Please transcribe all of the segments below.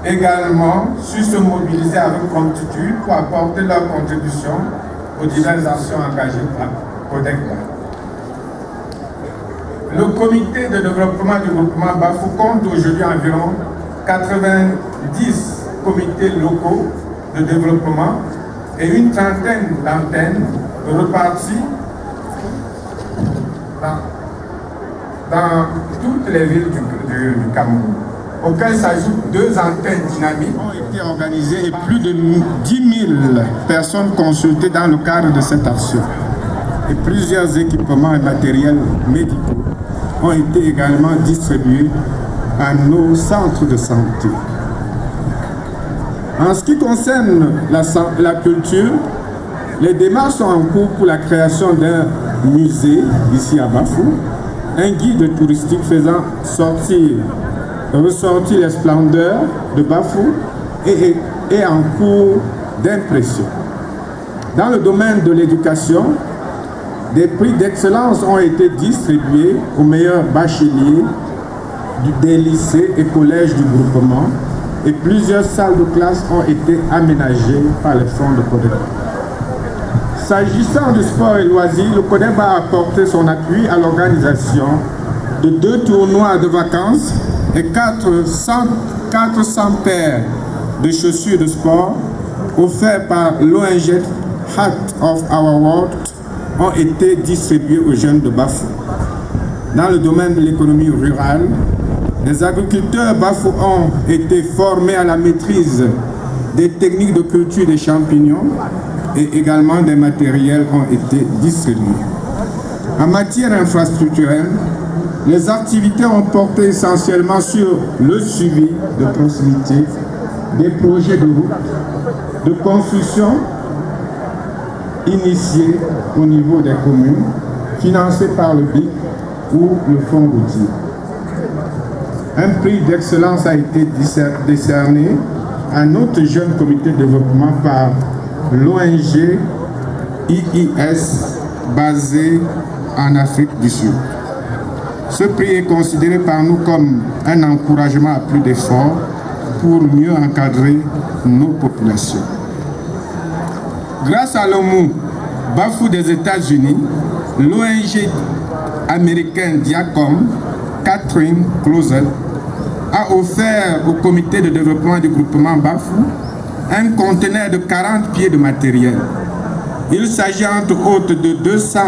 également su se mobiliser avec promptitude pour apporter leur contribution aux diverses actions engagées par Codecba. Le comité de développement du groupement Bafou compte aujourd'hui environ 90 comités locaux de développement et une trentaine d'antennes reparties dans toutes les villes du Cameroun, auxquelles s'ajoutent 2 antennes dynamiques ont été organisées et plus de 10 000 personnes consultées dans le cadre de cette action. Et plusieurs équipements et matériels médicaux ont été également distribués à nos centres de santé. En ce qui concerne la culture, les démarches sont en cours pour la création d'un musée ici à Bafou, un guide touristique faisant ressortir les splendeurs de Bafou est en cours d'impression. Dans le domaine de l'éducation, des prix d'excellence ont été distribués aux meilleurs bacheliers des lycées et collèges du groupement et plusieurs salles de classe ont été aménagées par les fonds de Codecba. S'agissant du sport et loisirs, le Codecba a apporté son appui à l'organisation de 2 tournois de vacances et 400 paires de chaussures de sport offerts par l'ONG Heart of Our World ont été distribués aux jeunes de Bafou. Dans le domaine de l'économie rurale, les agriculteurs Bafou ont été formés à la maîtrise des techniques de culture des champignons et également des matériels ont été distribués. En matière infrastructurelle, les activités ont porté essentiellement sur le suivi de proximité, des projets de route, de construction initiés au niveau des communes, financés par le BIC ou le Fonds routier. Un prix d'excellence a été décerné à notre jeune comité de développement par l'ONG IIS basé en Afrique du Sud. Ce prix est considéré par nous comme un encouragement à plus d'efforts pour mieux encadrer nos populations. Grâce à l'OMU Bafou des États-Unis, l'ONG américaine Diacom, Catherine Closet, a offert au comité de développement du groupement Bafou un conteneur de 40 pieds de matériel. Il s'agit entre autres de 200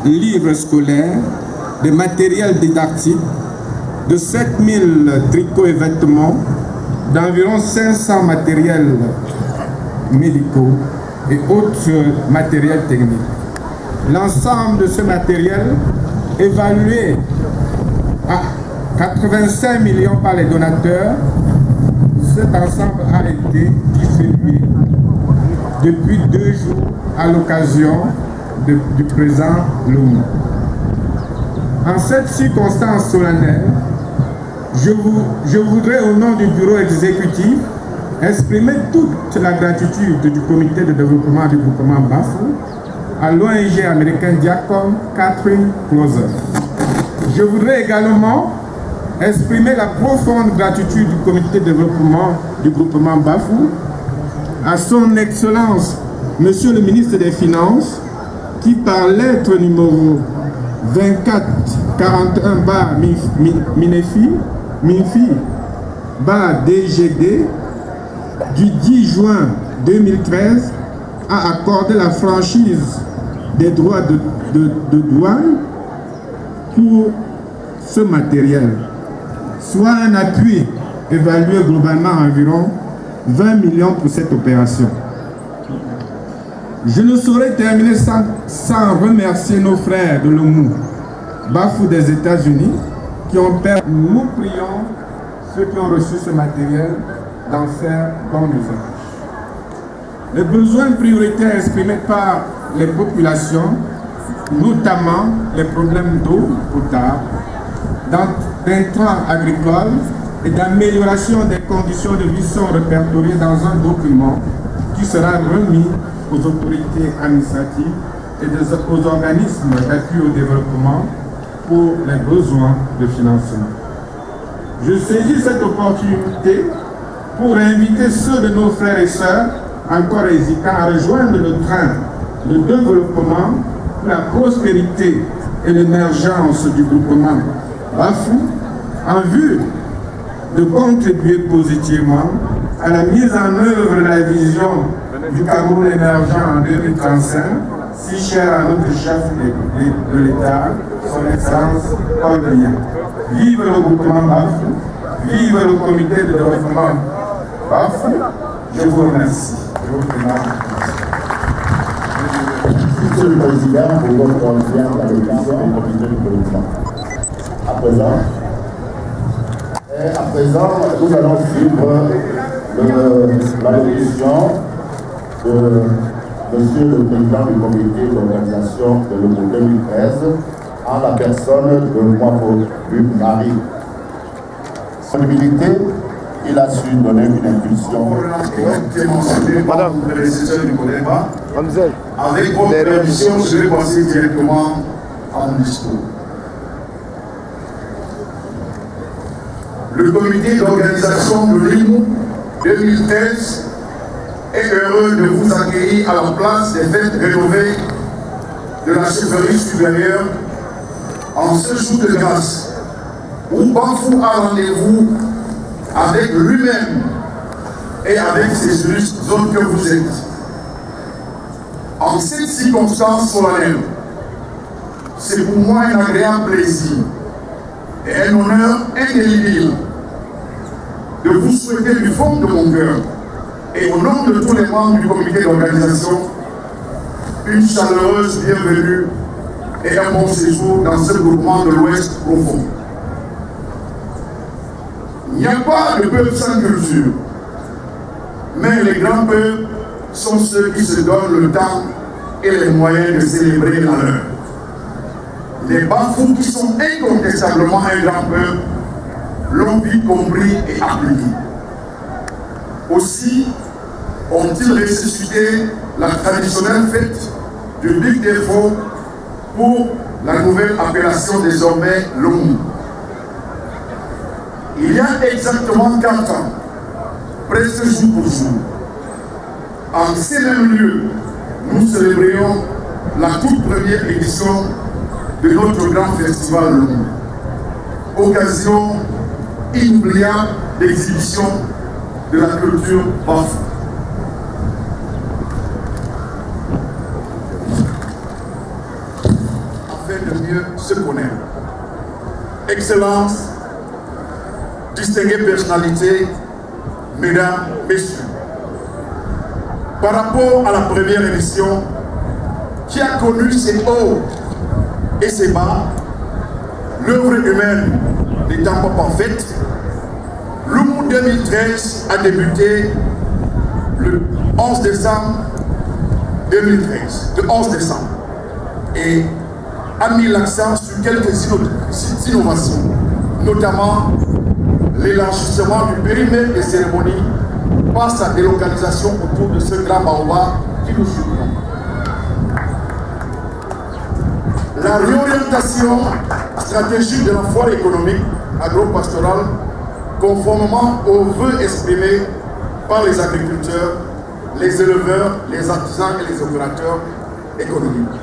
livres scolaires, de matériel didactique, de 7000 tricots et vêtements, d'environ 500 matériels médicaux et autres matériels techniques. L'ensemble de ce matériel, évalué à 85 millions par les donateurs, cet ensemble a été distribué depuis 2 jours à l'occasion du présent Loum. En cette circonstance solennelle, je voudrais au nom du bureau exécutif exprimer toute la gratitude du comité de développement du groupement Bafou à l'ONG américaine Diacom, Catherine Closer. Je voudrais également exprimer la profonde gratitude du comité de développement du groupement Bafou à son Excellence, Monsieur le ministre des Finances, qui par lettre numéro 2441-MINFI-DGD du 10 juin 2013 a accordé la franchise des droits de douane pour ce matériel, soit un appui évalué globalement à environ 20 millions pour cette opération. Je ne saurais terminer sans remercier nos frères de l'OMU Bafou des États-Unis qui ont permis, nous prions ceux qui ont reçu ce matériel d'en faire bon usage. Les besoins prioritaires exprimés par les populations, notamment les problèmes d'eau potable, d'intrants agricoles et d'amélioration des conditions de vie sont répertoriés dans un document qui sera remis aux autorités administratives et aux organismes d'appui au développement pour les besoins de financement. Je saisis cette opportunité pour inviter ceux de nos frères et sœurs encore hésitants à rejoindre le train de développement, la prospérité et l'émergence du groupement Bafou en vue de contribuer positivement à la mise en œuvre de la vision du Cameroun émergent en 2035, si cher à notre chef de l'État, son Excellence Paul Biya. Vive le groupement Bafou, vive le comité de développement Bafou. Je vous remercie. Je vous remercie. Monsieur le Président, pour votre confiance dans l'élection du comité de développement. À présent, nous allons suivre l'allocution de Monsieur le Président du comité d'organisation de l'Euro 2013 en la personne de Mwafo Marie. Son humilité, il a su donner une impulsion. Madame, avec votre permission, je vais passer directement à mon discours. Le comité d'organisation de l'IMO 2013 est heureux de vous accueillir à la place des fêtes rénovées de la chefferie supérieure en ce jour de grâce où Bafou a rendez-vous avec lui-même et avec ces illustres hommes que vous êtes. En cette circonstance solennelle, c'est pour moi un agréable plaisir et un honneur indélébile de vous souhaiter du fond de mon cœur et au nom de tous les membres du comité d'organisation une chaleureuse bienvenue et un bon séjour dans ce groupement de l'Ouest profond. Il n'y a pas de peuple sans culture, mais les grands peuples sont ceux qui se donnent le temps et les moyens de célébrer la leur. Les Bafous, qui sont incontestablement un grand peuple, l'ont vite compris et appliqué. Aussi ont-ils ressuscité la traditionnelle fête du Big Défaut pour la nouvelle appellation désormais Lomu. Il y a exactement 4 ans, presque jour pour jour, en ces mêmes lieux, nous célébrions la toute première édition de notre grand festival Lomu. Occasion inoubliable d'exhibition de la culture Bafou. Afin de mieux se connaître. Excellence, distinguées personnalités, mesdames, messieurs, par rapport à la première édition qui a connu ses hauts et ses bas, l'œuvre humaine n'étant pas parfaite, Lomu 2013 a débuté le 11 décembre 2013, et a mis l'accent sur quelques innovations, notamment l'élargissement du périmètre des cérémonies par sa délocalisation autour de ce grand baobab qui nous surprend. La réorientation stratégique de la foire économique agro-pastorale, conformément aux vœux exprimés par les agriculteurs, les éleveurs, les artisans et les opérateurs économiques.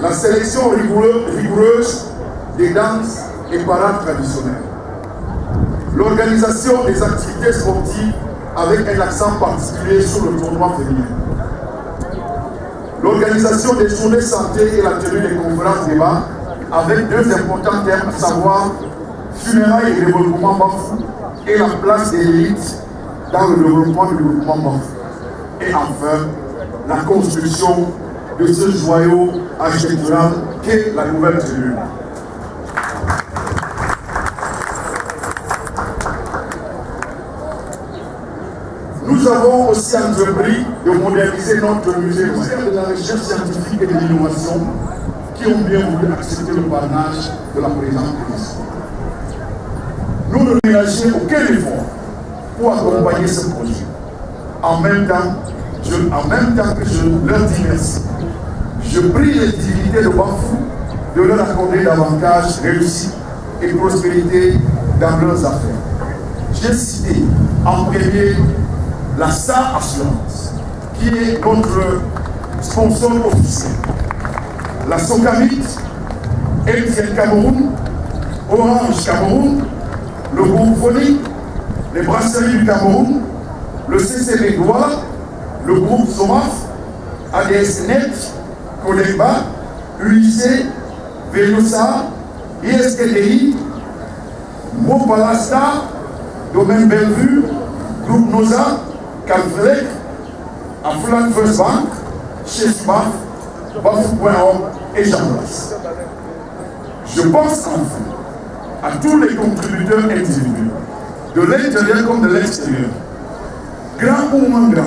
La sélection rigoureuse des danses et parades traditionnelles. L'organisation des activités sportives avec un accent particulier sur le tournoi féminin. L'organisation des journées santé et la tenue des conférences débats avec 2 importants thèmes, à savoir funérailles et développement Bafou et la place des élites dans le développement du groupement Bafou. Et enfin, la construction de ce joyau architectural qu'est la nouvelle tribune. Nous avons aussi entrepris de moderniser notre musée de la recherche scientifique et de l'innovation qui ont bien voulu accepter le parrainage de la présente commission. Nous ne ménageons aucun effort pour accompagner ce projet. En même temps que je leur dis merci, je prie les divinités de Bafou de leur accorder davantage réussite et prospérité dans leurs affaires. J'ai cité en premier la SA Assurance, qui est notre sponsor officiel. La Socamit, MTN Cameroun, Orange Cameroun, le groupe Phonique, les brasseries du Cameroun, le CCB Douala, le groupe Somaf, ADS Net, Kodemba, UIC, Velosa, ISTDI, Mopalasta, Domaine Bellevue, Groupe Noza, Calfrelec, Aflan First Bank, chez Subaf, Bafou.org et j'en passe. Je pense enfin à tous les contributeurs individuels, de l'intérieur comme de l'extérieur, grand ou moins grand,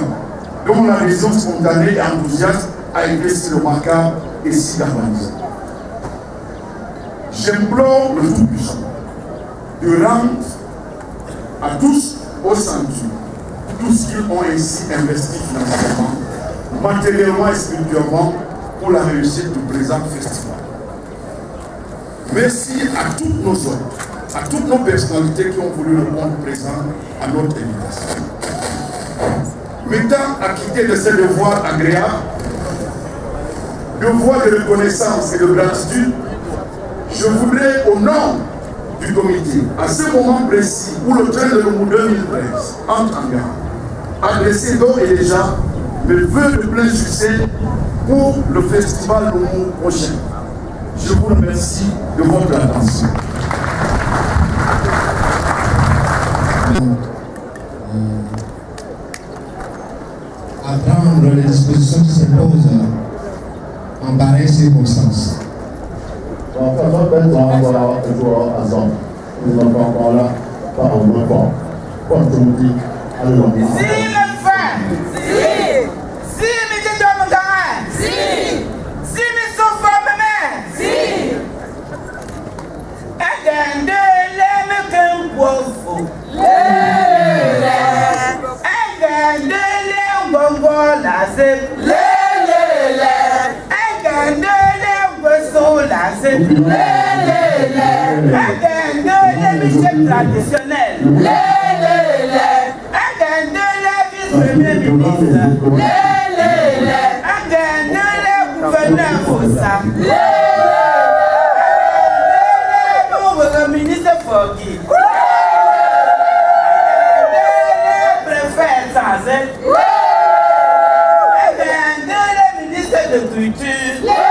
dont l'adhésion spontanée et enthousiaste a été si remarquable et si galvanisante. J'implore le Tout-Puissant de rendre à tous au centre tout ce qu'ils ont ainsi investi financièrement, matériellement et spirituellement pour la réussite du présent festival. Merci à toutes nos hôtes, à toutes nos personnalités qui ont voulu répondre présent à notre invitation. M'étant acquitté de ces devoirs agréables, devoirs de reconnaissance et de gratitude, je voudrais, au nom du comité, à ce moment précis où le train de l'Oumou 2013 entre en gare, adresser d'ores et déjà mes vœux de plein succès pour le festival Loumou prochain. Je vous remercie de votre attention. À prendre les dispositions qui s'imposent en pareille circonstance. Traditionnel. Premier ministre. Le ministre Foggy. Le préfet Sanzet. Le ministre de Culture.